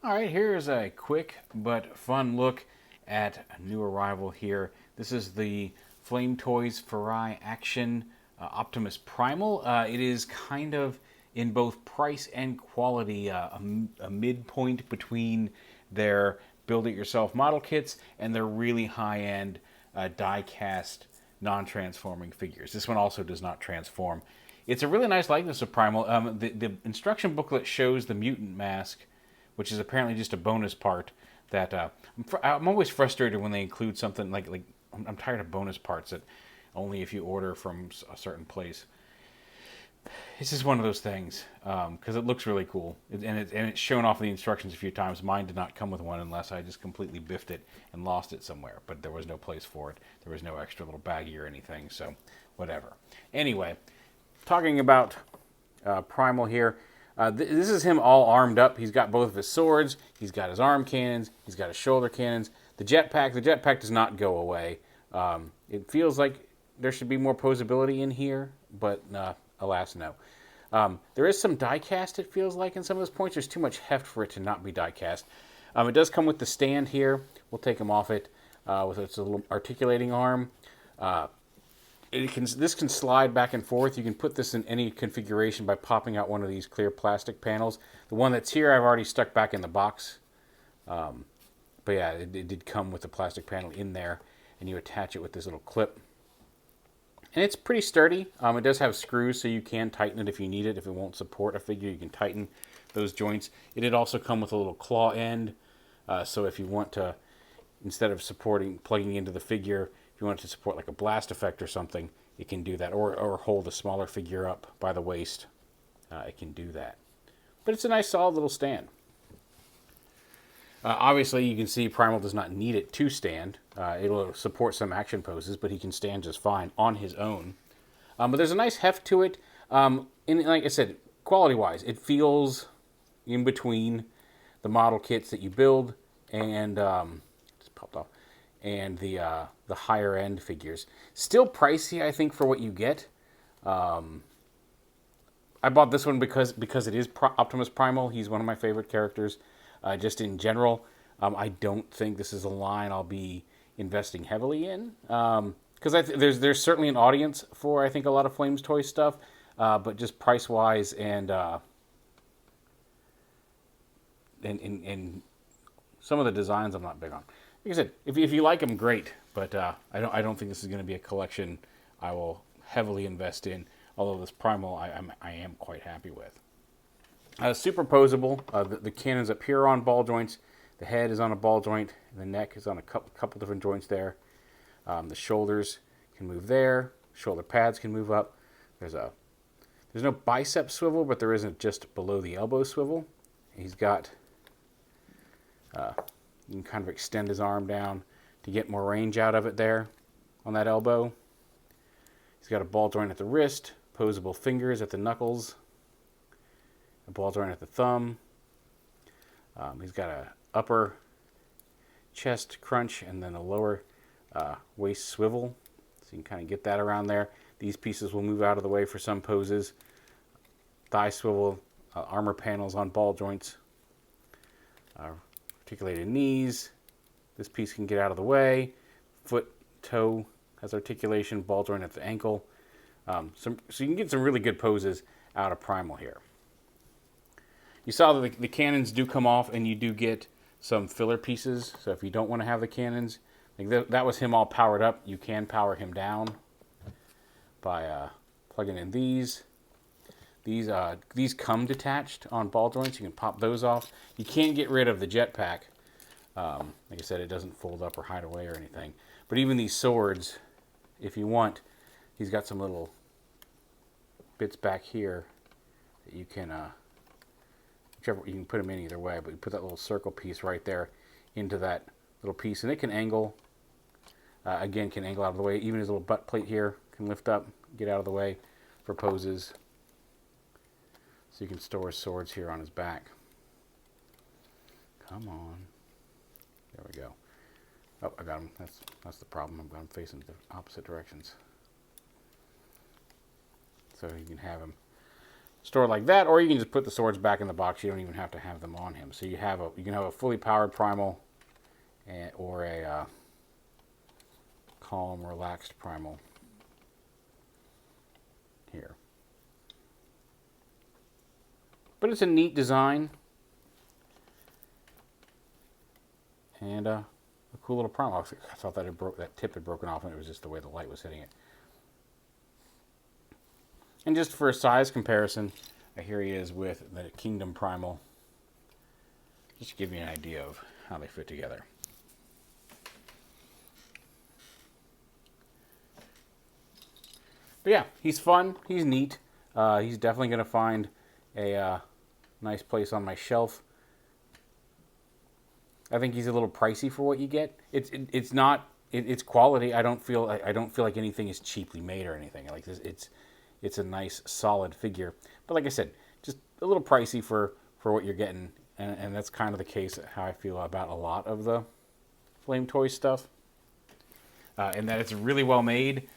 All right, here's a quick but fun look at a new arrival here. This is the Flame Toys Furai Action Optimus Primal. It is kind of in both price and quality a midpoint between their build-it-yourself model kits and their really high-end die-cast non-transforming figures. This one also does not transform. It's a really nice likeness of Primal. The instruction booklet shows the mutant mask, which is apparently just a bonus part. That I'm always frustrated when they include something like I'm tired of bonus parts that only if you order from a certain place. It's just one of those things because it looks really cool and it's shown off in the instructions a few times. Mine did not come with one unless I just completely biffed it and lost it somewhere. But there was no place for it. There was no extra little baggie or anything. So whatever. Anyway, talking about Primal here. This is him all armed up. He's got both of his swords. He's got his arm cannons. He's got his shoulder cannons. The jetpack does not go away. It feels like there should be more posability in here, but alas, no. There is some die-cast, it feels like, in some of those points. There's too much heft for it to not be die-cast. It does come with the stand here. We'll take him off it with its little articulating arm. This can slide back and forth. You can put this in any configuration by popping out one of these clear plastic panels. The one that's here I've already stuck back in the box. But yeah, it did come with the plastic panel in there, and you attach it with this little clip. And it's pretty sturdy. It does have screws, so you can tighten it if you need it. If it won't support a figure, you can tighten those joints. It did also come with a little claw end, so if you want to, instead of plugging into the figure, if you want it to support like a blast effect or something, it can do that. Or hold a smaller figure up by the waist. It can do that. But it's a nice solid little stand. Obviously, you can see Primal does not need it to stand. It'll support some action poses, but he can stand just fine on his own. But there's a nice heft to it. And like I said, quality-wise, it feels in between the model kits that you build and just popped off, and the higher end figures. Still pricey, I think, for what you get. I bought this one because it is Optimus Primal. He's one of my favorite characters. Just in general, I don't think this is a line I'll be investing heavily in. Because there's certainly an audience for, I think, a lot of Flames Toy stuff. But just price-wise and some of the designs I'm not big on. Like I said, if you like them, great. But I don't think this is going to be a collection I will heavily invest in. Although this Primal I am quite happy with. Superposable. The cannons up here are on ball joints. The head is on a ball joint. And the neck is on a couple different joints there. The shoulders can move there. Shoulder pads can move up. There's no bicep swivel, but there isn't just below the elbow swivel. He's got, you can kind of extend his arm down to get more range out of it there on that elbow. He's got a ball joint at the wrist, posable fingers at the knuckles, a ball joint at the thumb. He's got a upper chest crunch and then a lower waist swivel. So you can kind of get that around there. These pieces will move out of the way for some poses. Thigh swivel, armor panels on ball joints. Articulated knees. This piece can get out of the way. Foot, toe has articulation, ball joint at the ankle. So you can get some really good poses out of Primal here. You saw that the cannons do come off, and you do get some filler pieces. So if you don't want to have the cannons, like that was him all powered up. You can power him down by plugging in these. These come detached on ball joints. You can pop those off. You can't get rid of the jetpack. Like I said, it doesn't fold up or hide away or anything. But even these swords, if you want, he's got some little bits back here that you can, you can put them in either way. But you put that little circle piece right there into that little piece, and it can angle. Again, can angle out of the way. Even his little butt plate here can lift up, get out of the way for poses. So you can store his swords here on his back. Come on. There we go. Oh, I got him. That's the problem. I'm going facing the opposite directions. So you can have him stored like that, or you can just put the swords back in the box. You don't even have to have them on him. So you can have a fully powered Primal, or a calm, relaxed Primal here. But it's a neat design, and a cool little Primal. I thought that that tip had broken off, and it was just the way the light was hitting it. And just for a size comparison, here he is with the Kingdom Primal. Just to give you an idea of how they fit together. But yeah, he's fun. He's neat. He's definitely going to find a nice place on my shelf. I think he's a little pricey for what you get. It's not. It's quality. I don't feel like anything is cheaply made or anything like this. It's a nice solid figure. But like I said, just a little pricey for what you're getting, and that's kind of the case how I feel about a lot of the Flame Toy stuff. And that it's really well made.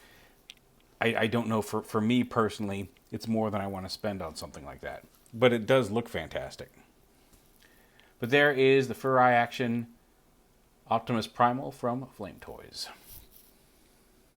I don't know, for me personally, it's more than I want to spend on something like that. But it does look fantastic. But there is the Furai Action Optimus Primal from Flame Toys.